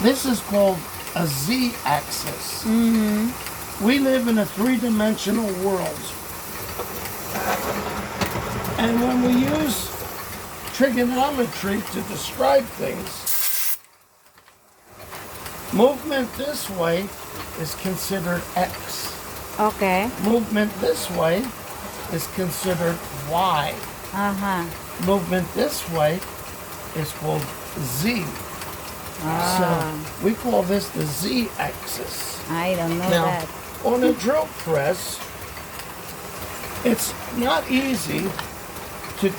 This is called a Z-axis. Mm-hmm. We live in a three-dimensional world. And when we use trigonometry to describe things, movement this way is considered X. Okay. Movement this way is considered Y. Uh-huh. Movement this way is called Z. Ah. So we call this the Z-axis. I don't know Now, that. on a drill press, it's not easy to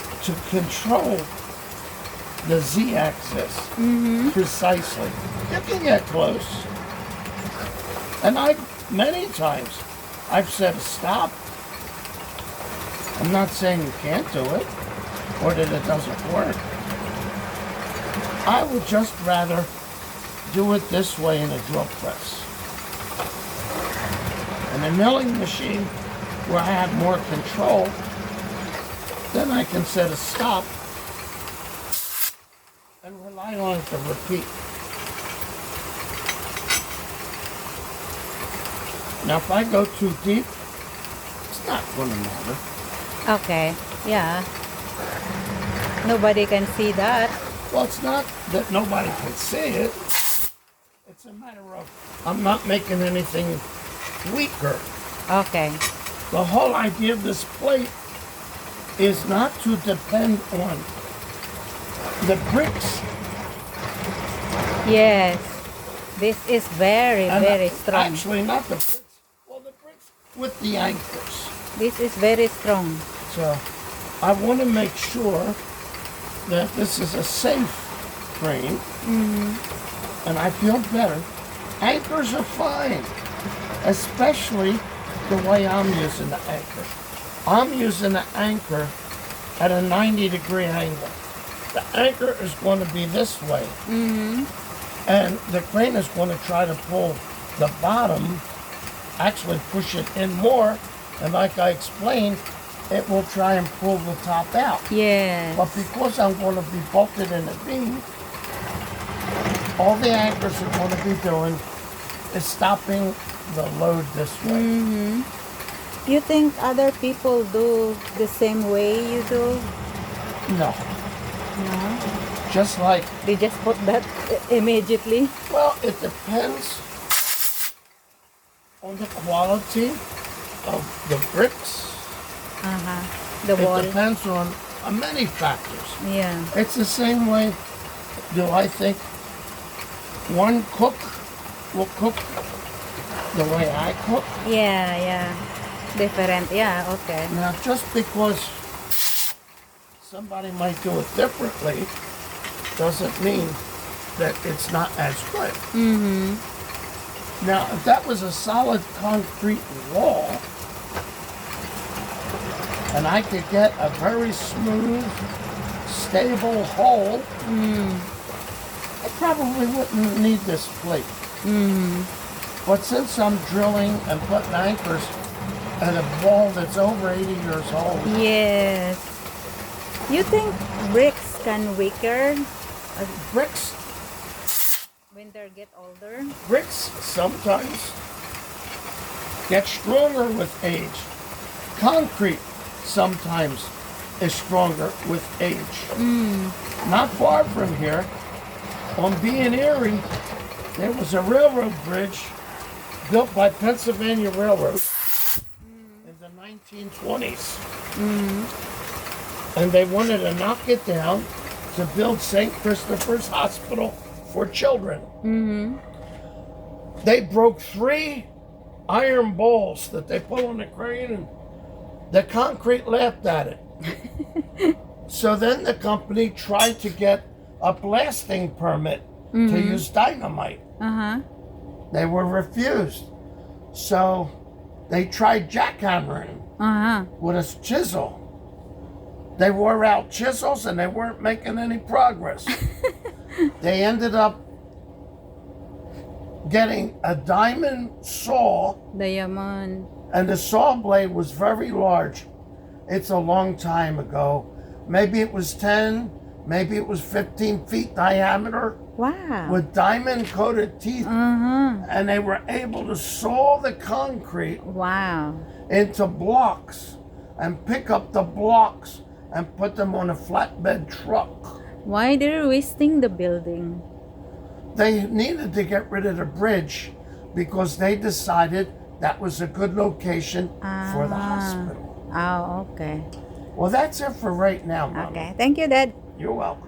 control the Z-axis precisely. You can get close. And many times, I've said stop. I'm not saying you can't do it or that it doesn't work. I would just rather do it this way in a drill press. In a milling machine where I have more control, then I can set a stop and rely on it to repeat. Now if I go too deep, it's not going to matter. Okay. Yeah. Nobody can see that. Well, it's not that nobody can see it. It's a matter of I'm not making anything weaker. Okay. The whole idea of this plate is not to depend on the bricks. Yes. This is very, And very strong. Actually, not the bricks. Well, the bricks with the anchors. This is very strong. So I want to make sure that this is a safe crane. And I feel better. Anchors are fine, especially the way I'm using the anchor. I'm using the anchor at a 90-degree angle. The anchor is going to be this way. And the crane is going to try to pull the bottom, actually push it in more. And like I explained, it will try and pull the top out. Yes. But because I'm going to be bolted in the beam, all the anchors are going to be doing is stopping the load this way. You think other people do the same way you do? No. No. Just like, They just put that immediately. well, it depends on the quality of the bricks. The wall. It depends on many factors. Yeah. It's the same way, do I think one cook will cook the way I cook? Yeah, yeah. Different. Yeah, okay. Now, just because somebody might do it differently doesn't mean that it's not as good. Now, if that was a solid concrete wall, and I could get a very smooth, stable hole, I probably wouldn't need this plate. But since I'm drilling and putting anchors at a wall that's over 80 years old, Yes. You think bricks can weaker bricks when they get older? sometimes get stronger with age. Concrete sometimes is stronger with age. Not far from here, on Being Erie, there was a railroad bridge built by Pennsylvania Railroad in the 1920s. And they wanted to knock it down to build St. Christopher's Hospital for Children. They broke 3 iron balls that they put on the crane, and the concrete laughed at it. So then the company tried to get a blasting permit to use dynamite. They were refused. So they tried jackhammering with a chisel. They wore out chisels and they weren't making any progress. They ended up getting a diamond saw, Diamond. and the saw blade was very large. It's a long time ago. Maybe it was 10, maybe it was 15 feet diameter. Wow. with diamond-coated teeth, and they were able to saw the concrete Wow. into blocks and pick up the blocks and put them on a flatbed truck. Why they're wasting the building? They needed to get rid of the bridge because they decided that was a good location for the hospital. Oh, okay. Well, that's it for right now, Mama. Okay. Thank you, Dad. You're welcome.